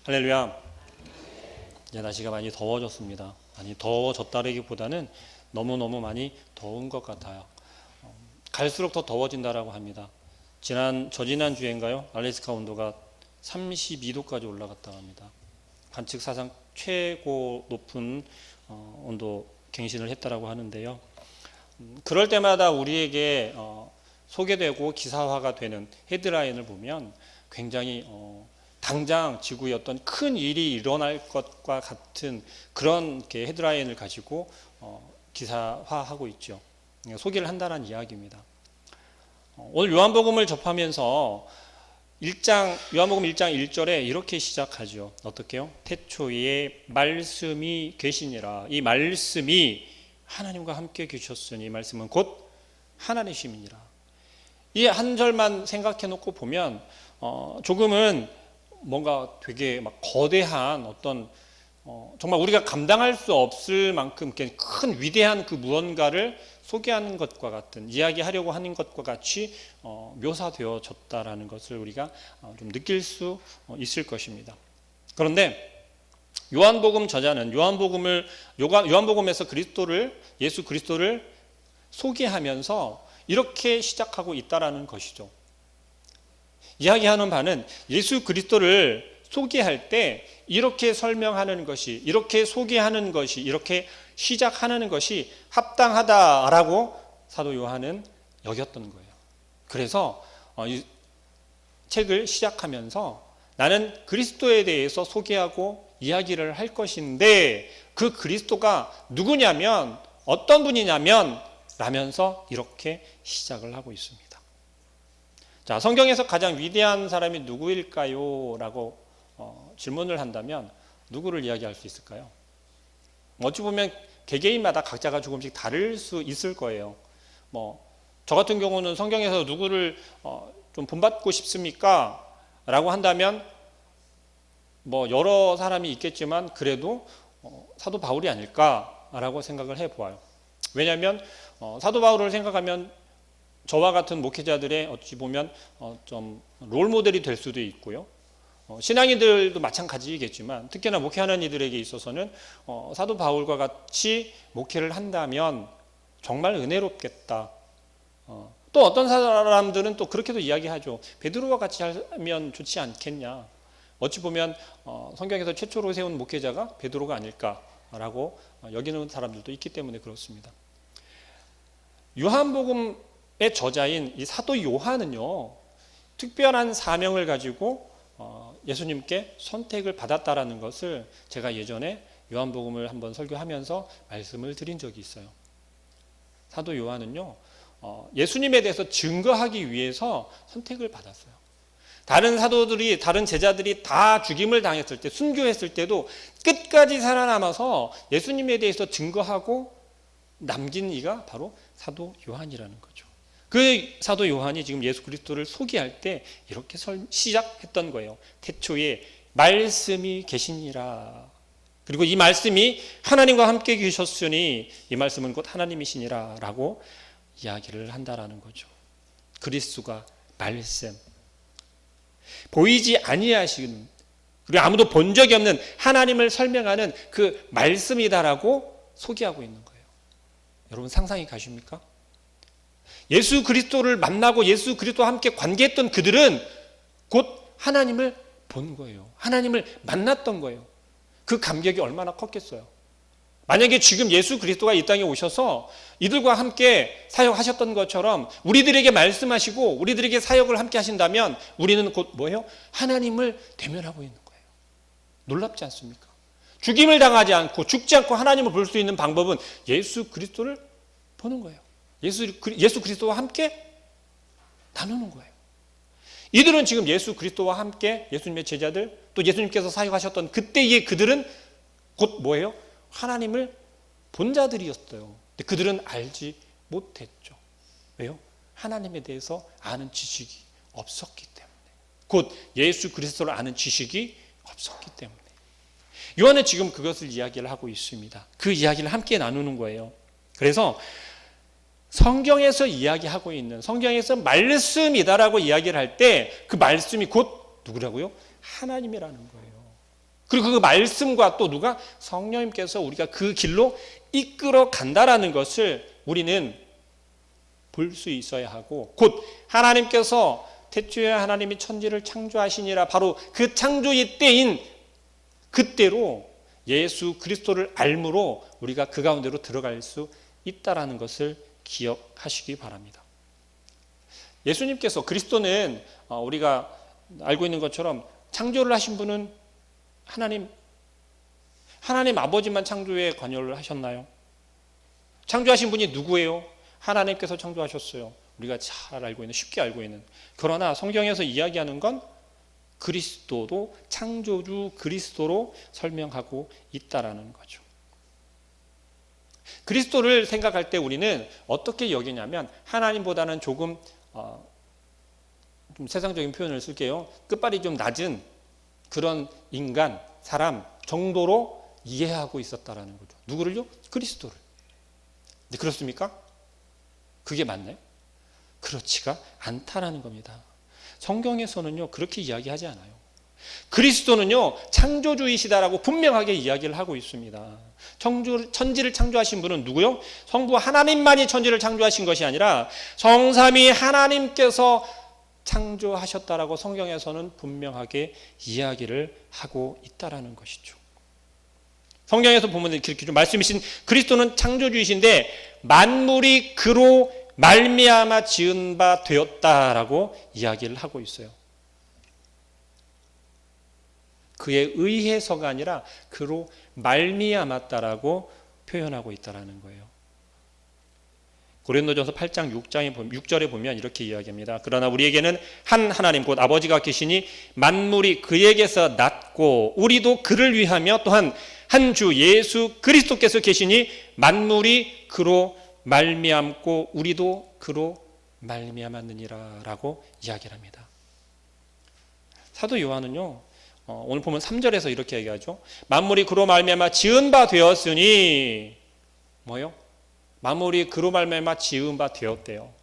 할렐루야. 이제 날씨가 많이 더워졌습니다. 많이 더워졌다기보다는 너무너무 많이 더운 것 같아요. 갈수록 더 더워진다라고 합니다. 저지난 주인가요? 알래스카 온도가 32도까지 올라갔다고 합니다. 관측 사상 최고 높은 온도 갱신을 했다라고 하는데요. 그럴 때마다 우리에게 소개되고 기사화가 되는 헤드라인을 보면 굉장히 당장 지구에 어떤 큰 일이 일어날 것과 같은 그런 헤드라인을 가지고 기사화하고 있죠. 소개를 한다는 이야기입니다. 오늘 요한복음을 접하면서 요한복음 1장 1절에 이렇게 시작하죠. 어떻게요? 태초에 말씀이 계시니라. 이 말씀이 하나님과 함께 계셨으니 이 말씀은 곧 하나님이시니라. 이 한 절만 생각해 놓고 보면 조금은 뭔가 되게 막 거대한 어떤 정말 우리가 감당할 수 없을 만큼 큰 위대한 그 무언가를 소개하는 것과 같은, 이야기하려고 하는 것과 같이 묘사되어졌다라는 것을 우리가 좀 느낄 수 있을 것입니다. 그런데 요한복음 저자는 요한복음에서 예수 그리스도를 소개하면서 이렇게 시작하고 있다라는 것이죠. 이야기하는 바는 예수 그리스도를 소개할 때 이렇게 설명하는 것이, 이렇게 소개하는 것이, 이렇게 시작하는 것이 합당하다라고 사도 요한은 여겼던 거예요. 그래서 이 책을 시작하면서 나는 그리스도에 대해서 소개하고 이야기를 할 것인데 그 그리스도가 누구냐면 어떤 분이냐면 라면서 이렇게 시작을 하고 있습니다. 자, 성경에서 가장 위대한 사람이 누구일까요? 라고 질문을 한다면 누구를 이야기할 수 있을까요? 어찌 보면 개개인마다 각자가 조금씩 다를 수 있을 거예요. 저 같은 경우는 성경에서 누구를 좀 본받고 싶습니까? 라고 한다면 여러 사람이 있겠지만 그래도 사도 바울이 아닐까라고 생각을 해보아요. 왜냐하면 사도 바울을 생각하면 저와 같은 목회자들의 어찌 보면 좀 롤모델이 될 수도 있고요. 신앙인들도 마찬가지겠지만 특히나 목회하는 이들에게 있어서는 사도 바울과 같이 목회를 한다면 정말 은혜롭겠다. 또 어떤 사람들은 또 그렇게도 이야기하죠. 베드로와 같이 하면 좋지 않겠냐. 어찌 보면 성경에서 최초로 세운 목회자가 베드로가 아닐까라고 여기는 사람들도 있기 때문에 그렇습니다. 요한복음의 저자인 이 사도 요한은요, 특별한 사명을 가지고 예수님께 선택을 받았다라는 것을 제가 예전에 요한복음을 한번 설교하면서 말씀을 드린 적이 있어요. 사도 요한은요, 예수님에 대해서 증거하기 위해서 선택을 받았어요. 다른 사도들이, 다른 제자들이 다 죽임을 당했을 때, 순교했을 때도 끝까지 살아남아서 예수님에 대해서 증거하고 남긴 이가 바로 사도 요한이라는 거죠. 그 사도 요한이 지금 예수 그리스도를 소개할 때 이렇게 시작했던 거예요. 태초에 말씀이 계시니라. 그리고 이 말씀이 하나님과 함께 계셨으니 이 말씀은 곧 하나님이시니라 라고 이야기를 한다라는 거죠. 그리스도가 말씀, 보이지 아니하신, 그리고 아무도 본 적이 없는 하나님을 설명하는 그 말씀이다라고 소개하고 있는 거예요. 여러분 상상이 가십니까? 예수 그리스도를 만나고 예수 그리스도와 함께 관계했던 그들은 곧 하나님을 본 거예요. 하나님을 만났던 거예요. 그 감격이 얼마나 컸겠어요. 만약에 지금 예수 그리스도가 이 땅에 오셔서 이들과 함께 사역하셨던 것처럼 우리들에게 말씀하시고 우리들에게 사역을 함께 하신다면 우리는 곧 뭐예요? 하나님을 대면하고 있는 거예요. 놀랍지 않습니까? 죽임을 당하지 않고 죽지 않고 하나님을 볼 수 있는 방법은 예수 그리스도를 보는 거예요. 예수 그리스도와 함께 나누는 거예요. 이들은 지금 예수 그리스도와 함께 예수님의 제자들, 또 예수님께서 사역하셨던 그때의 그들은 곧 뭐예요? 하나님을 본 자들이었어요. 근데 그들은 알지 못했죠. 왜요? 하나님에 대해서 아는 지식이 없었기 때문에. 곧 예수 그리스도를 아는 지식이 없었기 때문에. 요한은 지금 그것을 이야기를 하고 있습니다. 그 이야기를 함께 나누는 거예요. 그래서 성경에서 이야기하고 있는, 성경에서 말씀이다라고 이야기를 할 때 그 말씀이 곧 누구라고요? 하나님이라는 거예요. 그리고 그 말씀과 또 누가? 성령님께서 우리가 그 길로 이끌어 간다라는 것을 우리는 볼 수 있어야 하고, 곧 하나님께서 태초에 하나님이 천지를 창조하시니라, 바로 그 창조의 때인 그때로 예수 그리스도를 알므로 우리가 그 가운데로 들어갈 수 있다라는 것을 기억하시기 바랍니다. 예수님께서, 그리스도는 우리가 알고 있는 것처럼 창조를 하신 분은 하나님 아버지만 창조에 관여를 하셨나요? 창조하신 분이 누구예요? 하나님께서 창조하셨어요. 우리가 잘 알고 있는, 쉽게 알고 있는. 그러나 성경에서 이야기하는 건 그리스도도 창조주 그리스도로 설명하고 있다라는 거죠. 그리스도를 생각할 때 우리는 어떻게 여기냐면, 하나님보다는 조금 좀 세상적인 표현을 쓸게요. 끝발이 좀 낮은 그런 인간, 사람 정도로 이해하고 있었다라는 거죠. 누구를요? 그리스도를. 근데 그렇습니까? 그게 맞나요? 그렇지가 않다라는 겁니다. 성경에서는요, 그렇게 이야기하지 않아요. 그리스도는요, 창조주이시다라고 분명하게 이야기를 하고 있습니다. 천지를 창조하신 분은 누구요? 성부 하나님만이 천지를 창조하신 것이 아니라 성삼위 하나님께서 창조하셨다라고 성경에서는 분명하게 이야기를 하고 있다라는 것이죠. 성경에서 보면 이렇게 좀 말씀이신 그리스도는 창조주이신데 만물이 그로 말미암아 지은 바 되었다라고 이야기를 하고 있어요. 그에 의해서가 아니라 그로 말미암았다라고 표현하고 있다라는 거예요. 고린도전서 8장 6절에 보면 이렇게 이야기합니다. 그러나 우리에게는 한 하나님 곧 아버지가 계시니 만물이 그에게서 났고 우리도 그를 위하며 또한 한 주 예수 그리스도께서 계시니 만물이 그로 말미암고 우리도 그로 말미암았느니라라고 이야기를 합니다. 사도 요한은요, 오늘 보면 3절에서 이렇게 얘기하죠. 만물이 그로 말미암아 지은 바 되었으니 뭐요? 만물이 그로 말미암아 지은 바 되었대요.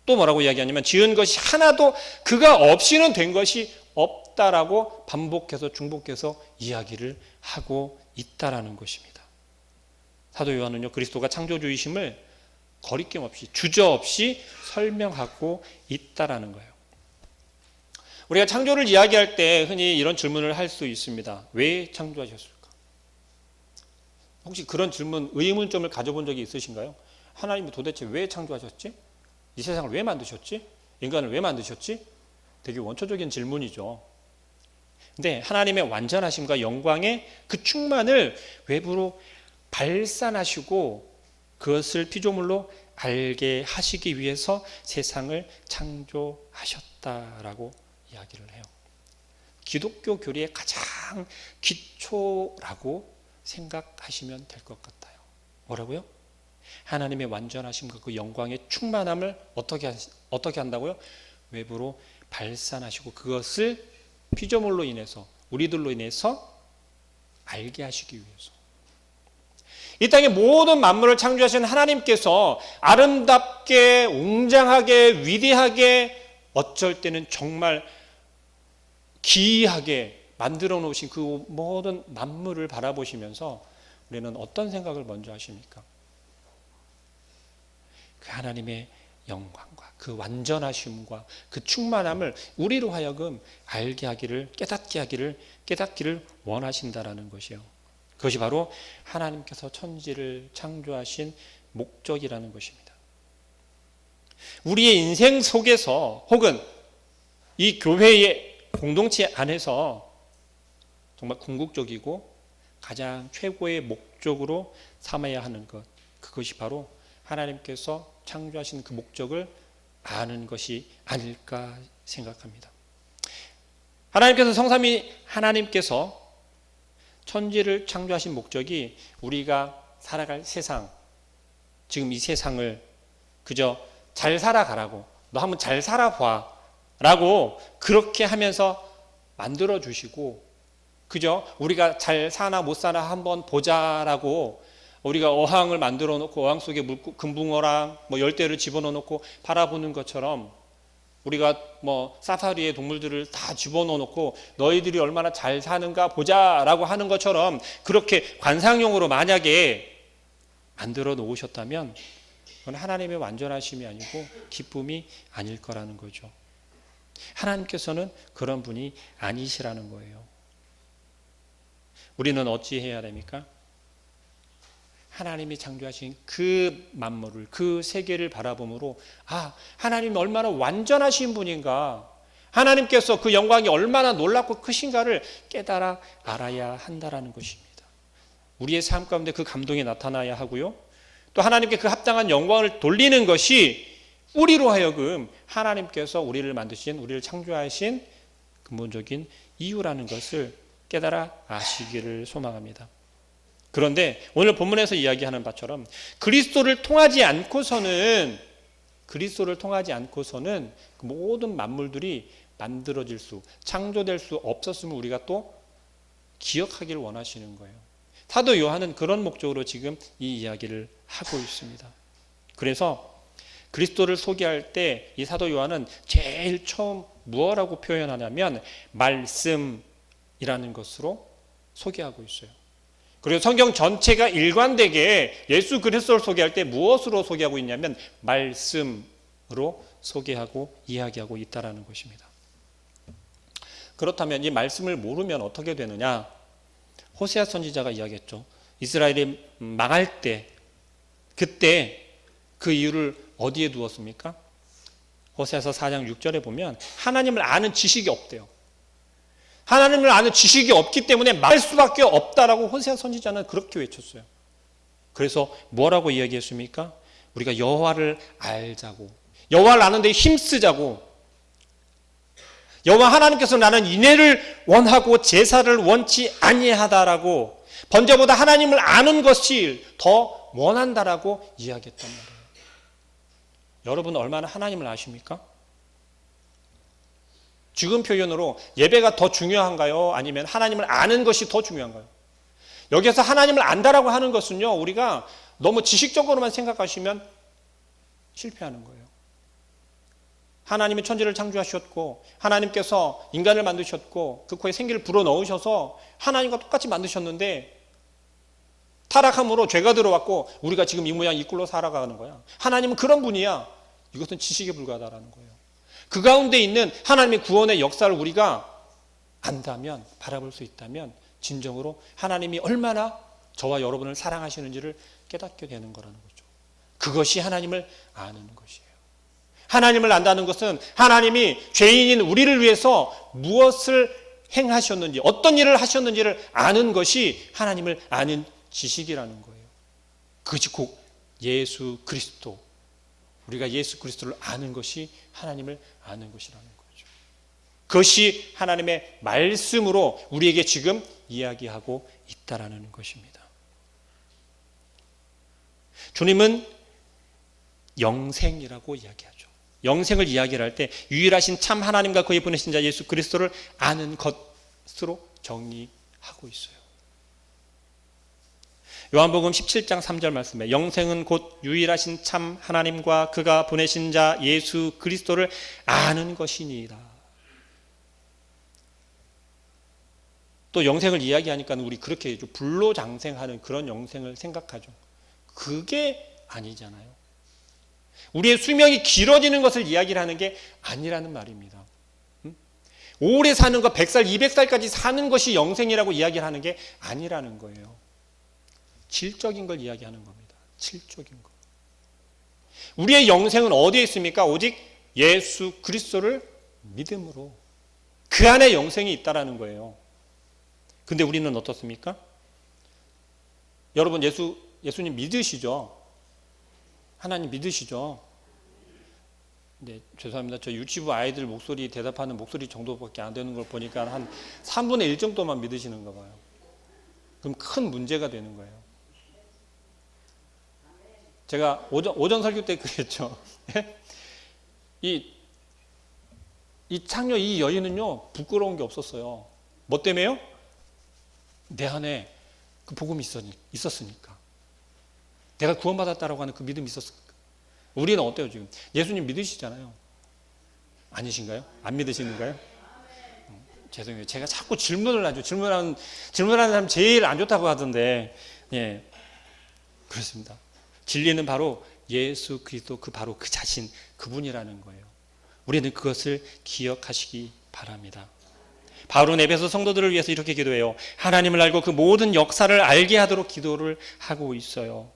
또 뭐라고 이야기하냐면 지은 것이 하나도 그가 없이는 된 것이 없다라고 반복해서 중복해서 이야기를 하고 있다라는 것입니다. 사도 요한은요, 그리스도가 창조주이심을 거리낌 없이 주저없이 설명하고 있다라는 거예요. 우리가 창조를 이야기할 때 흔히 이런 질문을 할 수 있습니다. 왜 창조하셨을까? 혹시 그런 질문, 의문점을 가져본 적이 있으신가요? 하나님이 도대체 왜 창조하셨지? 이 세상을 왜 만드셨지? 인간을 왜 만드셨지? 되게 원초적인 질문이죠. 근데 하나님의 완전하심과 영광의 그 충만을 외부로 발산하시고 그것을 피조물로 알게 하시기 위해서 세상을 창조하셨다라고 이야기를 해요. 기독교 교리의 가장 기초라고 생각하시면 될 것 같아요. 뭐라고요? 하나님의 완전하심과 그 영광의 충만함을 어떻게 한다고요? 외부로 발산하시고 그것을 피조물로 인해서, 우리들로 인해서 알게 하시기 위해서. 이 땅의 모든 만물을 창조하신 하나님께서 아름답게, 웅장하게, 위대하게, 어쩔 때는 정말 기이하게 만들어 놓으신 그 모든 만물을 바라보시면서 우리는 어떤 생각을 먼저 하십니까? 그 하나님의 영광과 그 완전하심과 그 충만함을 우리로 하여금 알게 하기를, 깨닫기를 원하신다라는 것이요. 그것이 바로 하나님께서 천지를 창조하신 목적이라는 것입니다. 우리의 인생 속에서 혹은 이 교회의 공동체 안에서 정말 궁극적이고 가장 최고의 목적으로 삼아야 하는 것, 그것이 바로 하나님께서 창조하신 그 목적을 아는 것이 아닐까 생각합니다. 하나님께서 성삼위 하나님께서 천지를 창조하신 목적이 우리가 살아갈 세상, 지금 이 세상을 그저 잘 살아가라고, 너 한번 잘 살아봐 라고 그렇게 하면서 만들어 주시고, 그저 우리가 잘 사나 못 사나 한번 보자라고 우리가 어항을 만들어 놓고 어항 속에 금붕어랑 열대를 집어넣어 놓고 바라보는 것처럼 우리가 뭐 사파리에 동물들을 다 집어넣어 놓고 너희들이 얼마나 잘 사는가 보자라고 하는 것처럼 그렇게 관상용으로 만약에 만들어 놓으셨다면 그건 하나님의 완전하심이 아니고 기쁨이 아닐 거라는 거죠. 하나님께서는 그런 분이 아니시라는 거예요. 우리는 어찌 해야 됩니까? 하나님이 창조하신 그 만물을, 그 세계를 바라봄으로 하나님이 얼마나 완전하신 분인가, 하나님께서 그 영광이 얼마나 놀랍고 크신가를 깨달아 알아야 한다라는 것입니다. 우리의 삶 가운데 그 감동이 나타나야 하고요. 또 하나님께 그 합당한 영광을 돌리는 것이 우리로 하여금 하나님께서 우리를 만드신, 우리를 창조하신 근본적인 이유라는 것을 깨달아 아시기를 소망합니다. 그런데 오늘 본문에서 이야기하는 바처럼 그리스도를 통하지 않고서는 그 모든 만물들이 만들어질 수, 창조될 수 없었음을 우리가 또 기억하기를 원하시는 거예요. 사도 요한은 그런 목적으로 지금 이 이야기를 하고 있습니다. 그래서 그리스도를 소개할 때 이 사도 요한은 제일 처음 무엇이라고 표현하냐면 말씀이라는 것으로 소개하고 있어요. 그리고 성경 전체가 일관되게 예수 그리스도를 소개할 때 무엇으로 소개하고 있냐면 말씀으로 소개하고 이야기하고 있다는 것입니다. 그렇다면 이 말씀을 모르면 어떻게 되느냐? 호세아 선지자가 이야기했죠. 이스라엘이 망할 때, 그때 그 이유를 어디에 두었습니까? 호세아서 4장 6절에 보면 하나님을 아는 지식이 없대요. 하나님을 아는 지식이 없기 때문에 망할 수밖에 없다라고 호세아 선지자는 그렇게 외쳤어요. 그래서 뭐라고 이야기했습니까? 우리가 여호와를 알자고, 여호와를 아는 데 힘쓰자고, 여호와 하나님께서 나는 인애를 원하고 제사를 원치 아니하다라고, 번제보다 하나님을 아는 것이 더 원한다라고 이야기했단 말이에요. 여러분 얼마나 하나님을 아십니까? 지금 표현으로 예배가 더 중요한가요? 아니면 하나님을 아는 것이 더 중요한가요? 여기서 하나님을 안다라고 하는 것은요, 우리가 너무 지식적으로만 생각하시면 실패하는 거예요. 하나님이 천지를 창조하셨고 하나님께서 인간을 만드셨고 그 코에 생기를 불어넣으셔서 하나님과 똑같이 만드셨는데 타락함으로 죄가 들어왔고 우리가 지금 이 모양 이 꼴로 살아가는 거야. 하나님은 그런 분이야. 이것은 지식에 불과하다는 거예요. 그 가운데 있는 하나님의 구원의 역사를 우리가 안다면, 바라볼 수 있다면 진정으로 하나님이 얼마나 저와 여러분을 사랑하시는지를 깨닫게 되는 거라는 거죠. 그것이 하나님을 아는 것이에요. 하나님을 안다는 것은 하나님이 죄인인 우리를 위해서 무엇을 행하셨는지, 어떤 일을 하셨는지를 아는 것이 하나님을 아는 지식이라는 거예요. 그것이 곧 예수 그리스도, 우리가 예수 그리스도를 아는 것이 하나님을 아는 것이라는 거죠. 그것이 하나님의 말씀으로 우리에게 지금 이야기하고 있다라는 것입니다. 주님은 영생이라고 이야기하죠. 영생을 이야기를 할 때 유일하신 참 하나님과 그의 보내신 자 예수 그리스도를 아는 것으로 정리하고 있어요. 요한복음 17장 3절 말씀에 영생은 곧 유일하신 참 하나님과 그가 보내신 자 예수 그리스도를 아는 것이니이다. 또 영생을 이야기하니까 우리 그렇게 불로장생하는 그런 영생을 생각하죠. 그게 아니잖아요. 우리의 수명이 길어지는 것을 이야기를 하는 게 아니라는 말입니다. 오래 사는 것, 100살, 200살까지 사는 것이 영생이라고 이야기를 하는 게 아니라는 거예요. 질적인 걸 이야기하는 겁니다. 질적인 거. 우리의 영생은 어디에 있습니까? 오직 예수 그리스도를 믿음으로 그 안에 영생이 있다라는 거예요. 근데 우리는 어떻습니까? 여러분 예수님 믿으시죠? 하나님 믿으시죠? 네, 죄송합니다. 저 유치부 아이들 목소리 대답하는 목소리 정도밖에 안 되는 걸 보니까 한 3분의 1 정도만 믿으시는가 봐요. 그럼 큰 문제가 되는 거예요. 제가 오전 설교 때 그랬죠. 이 창녀 이 여인은요 부끄러운 게 없었어요. 뭐 때문에요? 내 안에 그 복음이 있었으니까. 내가 구원받았다라고 하는 그 믿음이 있었으니까. 우리는 어때요 지금? 예수님 믿으시잖아요. 아니신가요? 안 믿으시는가요? 죄송해요. 제가 자꾸 질문을 하죠. 질문하는 사람 제일 안 좋다고 하던데, 예, 그렇습니다. 진리는 바로 예수 그리스도 바로 그 자신, 그분이라는 거예요. 우리는 그것을 기억하시기 바랍니다. 바울은 에베소 성도들을 위해서 이렇게 기도해요. 하나님을 알고 그 모든 역사를 알게 하도록 기도를 하고 있어요.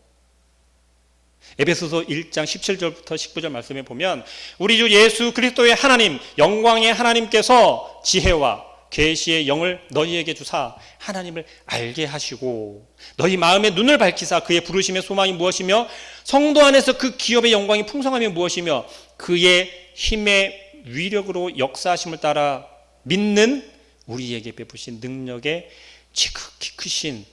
에베소서 1장 17절부터 19절 말씀에 보면 우리 주 예수 그리스도의 하나님, 영광의 하나님께서 지혜와 계시의 영을 너희에게 주사 하나님을 알게 하시고 너희 마음의 눈을 밝히사 그의 부르심의 소망이 무엇이며 성도 안에서 그 기업의 영광이 풍성함이 무엇이며 그의 힘의 위력으로 역사하심을 따라 믿는 우리에게 베푸신 능력의 지극히 크신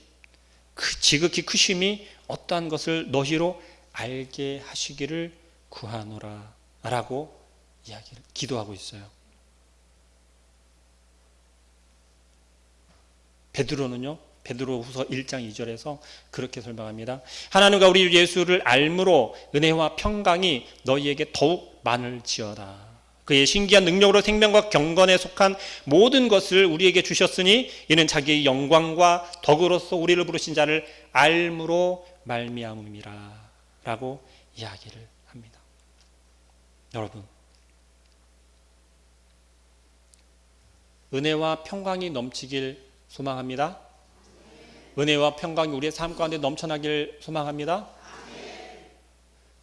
그 지극히 크심이 어떠한 것을 너희로 알게 하시기를 구하노라 라고 기도하고 있어요. 베드로후서 1장 2절에서 그렇게 설명합니다. 하나님과 우리 예수를 알므로 은혜와 평강이 너희에게 더욱 많을지어다. 그의 신기한 능력으로 생명과 경건에 속한 모든 것을 우리에게 주셨으니 이는 자기의 영광과 덕으로서 우리를 부르신 자를 알므로 말미암음이라 라고 이야기를 합니다. 여러분, 은혜와 평강이 넘치길 소망합니다. 은혜와 평강이 우리의 삶 가운데 넘쳐나길 소망합니다.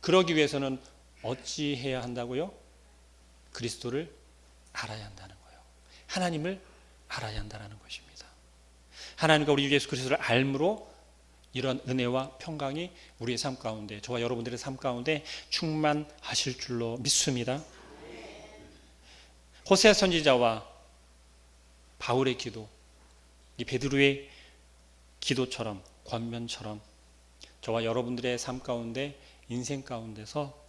그러기 위해서는 어찌해야 한다고요? 그리스도를 알아야 한다는 거예요. 하나님을 알아야 한다는 것입니다. 하나님과 우리 예수 그리스도를 알므로 이런 은혜와 평강이 우리의 삶 가운데, 저와 여러분들의 삶 가운데 충만하실 줄로 믿습니다. 호세아 선지자와 바울의 기도, 이 베드로의 기도처럼, 권면처럼 저와 여러분들의 삶 가운데, 인생 가운데서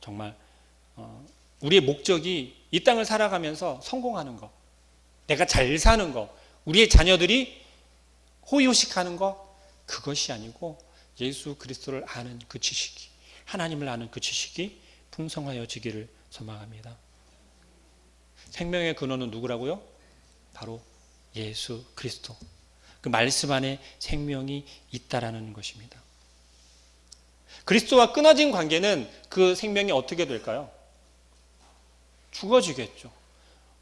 정말 우리의 목적이 이 땅을 살아가면서 성공하는 것, 내가 잘 사는 것, 우리의 자녀들이 호의호식하는 것, 그것이 아니고 예수 그리스도를 아는 그 지식이, 하나님을 아는 그 지식이 풍성하여지기를 소망합니다. 생명의 근원은 누구라고요? 바로 예수 그리스도. 그 말씀 안에 생명이 있다라는 것입니다. 그리스도와 끊어진 관계는 그 생명이 어떻게 될까요? 죽어지겠죠.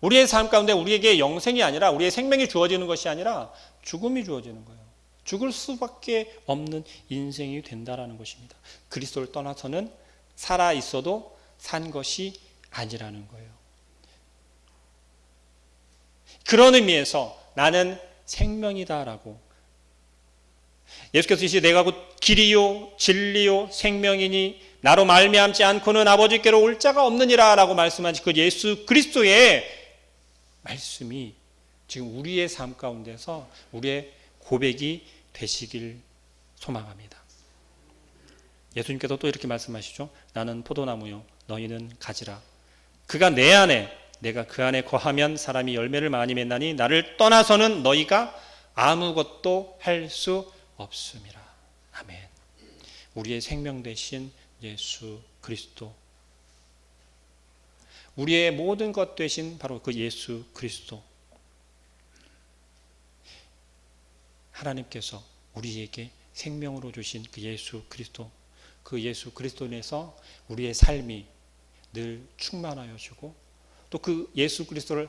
우리의 삶 가운데 우리에게 영생이 아니라, 우리의 생명이 주어지는 것이 아니라 죽음이 주어지는 거예요. 죽을 수밖에 없는 인생이 된다라는 것입니다. 그리스도를 떠나서는 살아 있어도 산 것이 아니라는 거예요. 그런 의미에서 나는 생명이다라고, 예수께서 이제 내가 곧 길이요 진리요 생명이니 나로 말미암지 않고는 아버지께로 올 자가 없느니라 라고 말씀하신 그 예수 그리스도의 말씀이 지금 우리의 삶 가운데서 우리의 고백이 되시길 소망합니다. 예수님께서 또 이렇게 말씀하시죠. 나는 포도나무요 너희는 가지라. 그가 내 안에 내가 그 안에 거하면 사람이 열매를 많이 맺나니 나를 떠나서는 너희가 아무것도 할 수 없음이라. 아멘. 우리의 생명 되신 예수 그리스도, 우리의 모든 것 되신 바로 그 예수 그리스도, 하나님께서 우리에게 생명으로 주신 그 예수 그리스도, 그 예수 그리스도 안에서 우리의 삶이 늘 충만하여지고 또 그 예수 그리스도를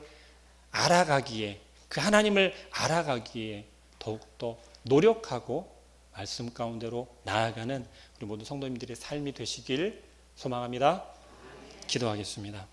알아가기에, 그 하나님을 알아가기에 더욱더 노력하고 말씀 가운데로 나아가는 우리 모든 성도님들의 삶이 되시길 소망합니다. 기도하겠습니다.